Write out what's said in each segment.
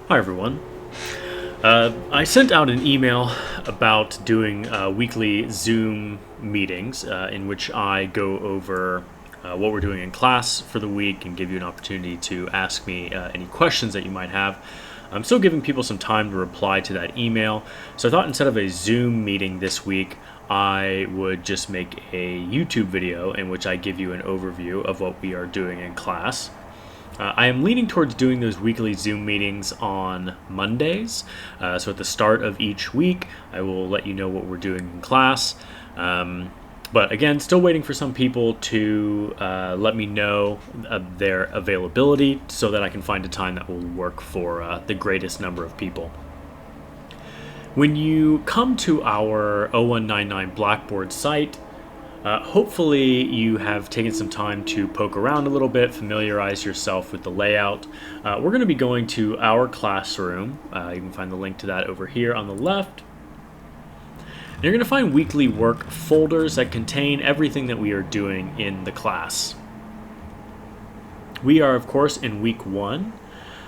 Hi everyone. I sent out an email about doing weekly Zoom meetings in which I go over what we're doing in class for the week and give you an opportunity to ask me any questions that you might have. I'm still giving people some time to reply to that email, so I thought instead of a Zoom meeting this week, I would just make a YouTube video in which I give you an overview of what we are doing in class. I am leaning towards doing those weekly Zoom meetings on Mondays. So at the start of each week, I will let you know what we're doing in class. But again, still waiting for some people to let me know their availability so that I can find a time that will work for the greatest number of people. When you come to our 0199 Blackboard site, hopefully you have taken some time to poke around a little bit, familiarize yourself with the layout. We're going to be going to our classroom. You can find the link to that over here on the left. And you're going to find weekly work folders that contain everything that we are doing in the class. We are, of course, in week 1.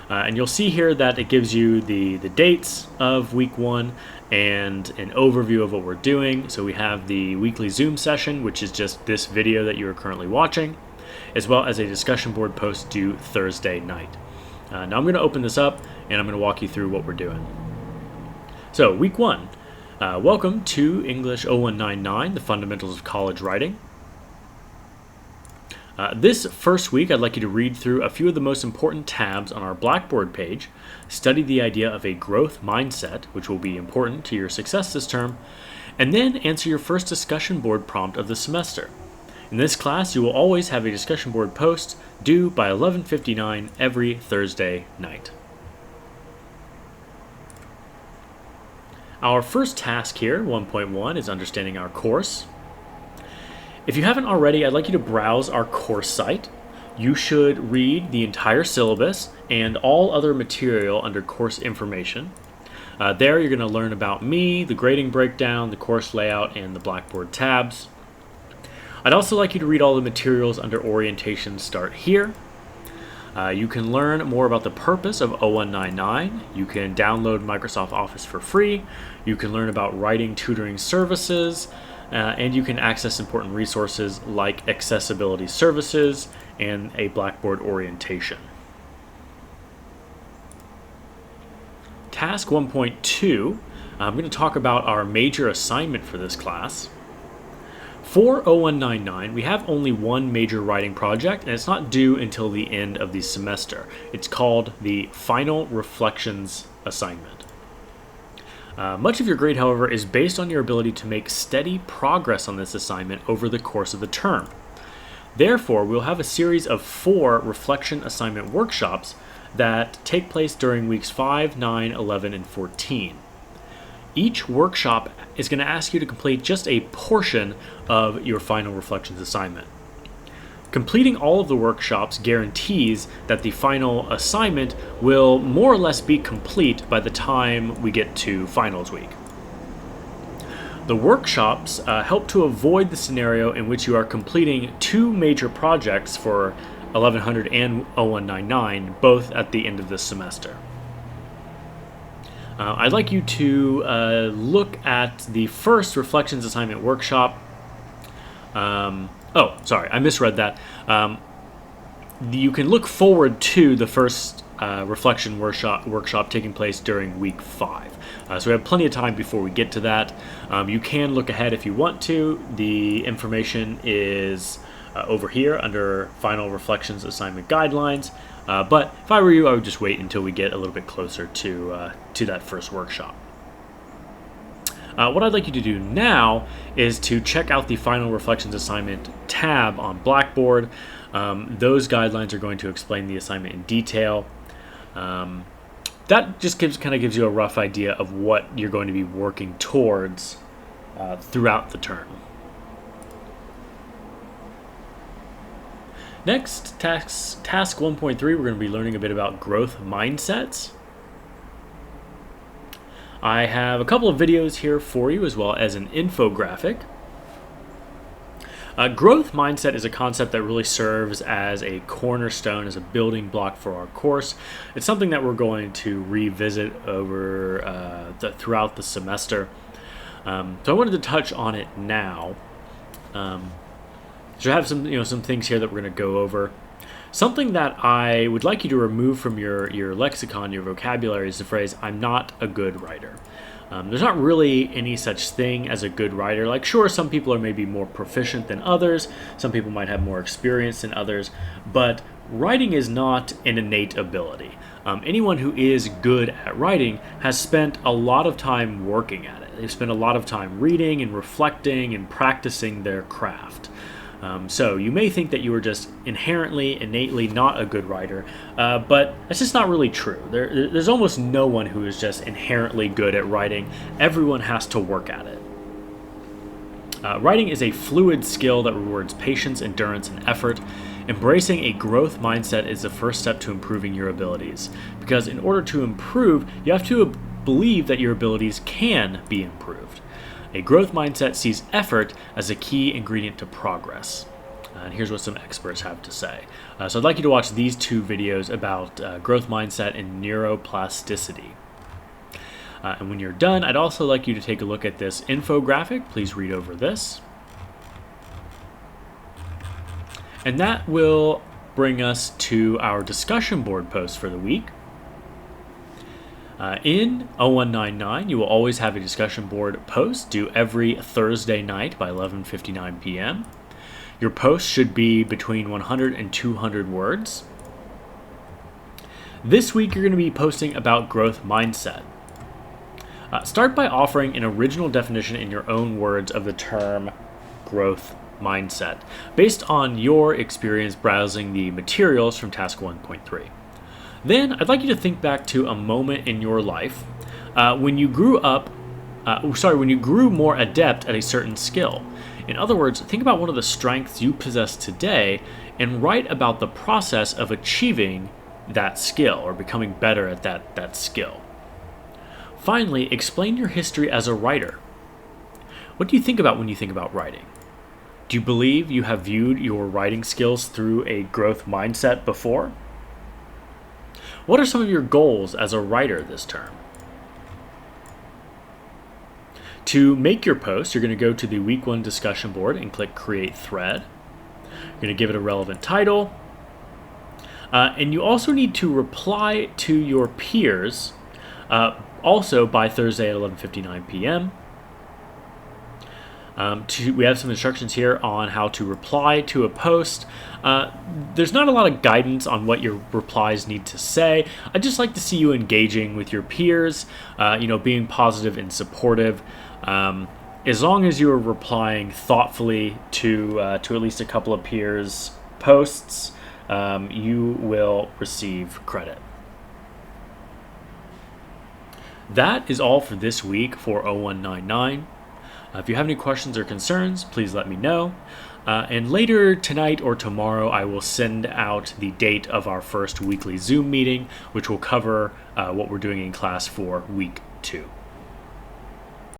And you'll see here that it gives you the dates of week 1 and an overview of what we're doing. So we have the weekly Zoom session, which is just this video that you are currently watching, as well as a discussion board post due Thursday night. Now I'm going to open this up and I'm going to walk you through what we're doing. So week 1, welcome to English 0199, the fundamentals of college writing. This first week, I'd like you to read through a few of the most important tabs on our Blackboard page, study the idea of a growth mindset, which will be important to your success this term, and then answer your first discussion board prompt of the semester. In this class, you will always have a discussion board post due by 11:59 every Thursday night. Our first task here, 1.1, is understanding our course. If you haven't already, I'd like you to browse our course site. You should read the entire syllabus and all other material under course information. There you're going to learn about me, the grading breakdown, the course layout, and the Blackboard tabs. I'd also like you to read all the materials under orientation start here. You can learn more about the purpose of 0199. You can download Microsoft Office for free. You can learn about writing tutoring services. And you can access important resources like accessibility services and a Blackboard orientation. Task 1.2, I'm going to talk about our major assignment for this class. For 0199, we have only one major writing project, and it's not due until the end of the semester. It's called the Final Reflections Assignment. Much of your grade, however, is based on your ability to make steady progress on this assignment over the course of the term. Therefore, we'll have a series of 4 reflection assignment workshops that take place during weeks 5, 9, 11, and 14. Each workshop is going to ask you to complete just a portion of your final reflections assignment. Completing all of the workshops guarantees that the final assignment will more or less be complete by the time we get to finals week. The workshops help to avoid the scenario in which you are completing 2 major projects for 1100 and 0199, both at the end of this semester. I'd like you to look at the first reflections assignment workshop. Oh, sorry, I misread that. You can look forward to the first reflection workshop taking place during week 5. So we have plenty of time before we get to that. You can look ahead if you want to. The information is over here under Final Reflections Assignment Guidelines. But if I were you, I would just wait until we get a little bit closer to that first workshop. What I'd like you to do now is to check out the Final Reflections Assignment tab on Blackboard. Those guidelines are going to explain the assignment in detail. That just kind of gives you a rough idea of what you're going to be working towards throughout the term. Next, task 1.3, we're going to be learning a bit about growth mindsets. I have a couple of videos here for you as well as an infographic. Growth mindset is a concept that really serves as a cornerstone, as a building block for our course. It's something that we're going to revisit over throughout the semester. So I wanted to touch on it now. So I have some things here that we're going to go over. Something that I would like you to remove from your lexicon, your vocabulary, is the phrase, "I'm not a good writer." There's not really any such thing as a good writer. Like, sure, some people are maybe more proficient than others. Some people might have more experience than others. But writing is not an innate ability. Anyone who is good at writing has spent a lot of time working at it. They've spent a lot of time reading and reflecting and practicing their craft. So you may think that you are just innately not a good writer, but that's just not really true. There's almost no one who is just inherently good at writing. Everyone has to work at it. Writing is a fluid skill that rewards patience, endurance, and effort. Embracing a growth mindset is the first step to improving your abilities, because in order to improve, you have to believe that your abilities can be improved. A growth mindset sees effort as a key ingredient to progress. And here's what some experts have to say. So I'd like you to watch these two videos about growth mindset and neuroplasticity. And when you're done, I'd also like you to take a look at this infographic. Please read over this. And that will bring us to our discussion board post for the week. In 0199, you will always have a discussion board post due every Thursday night by 11:59 p.m. Your post should be between 100 and 200 words. This week, you're going to be posting about growth mindset. Start by offering an original definition in your own words of the term growth mindset, based on your experience browsing the materials from Task 1.3. Then I'd like you to think back to a moment in your life when you grew more adept at a certain skill. In other words, think about one of the strengths you possess today and write about the process of achieving that skill or becoming better at that skill. Finally, explain your history as a writer. What do you think about when you think about writing? Do you believe you have viewed your writing skills through a growth mindset before? What are some of your goals as a writer this term? To make your post, you're going to go to the Week 1 discussion board and click Create Thread. You're going to give it a relevant title. And you also need to reply to your peers also by Thursday at 11:59 p.m. We have some instructions here on how to reply to a post. There's not a lot of guidance on what your replies need to say. I'd just like to see you engaging with your peers, being positive and supportive. As long as you are replying thoughtfully to at least a couple of peers' posts, you will receive credit. That is all for this week for 0199. If you have any questions or concerns, please let me know. And later tonight or tomorrow, I will send out the date of our first weekly Zoom meeting, which will cover what we're doing in class for week 2.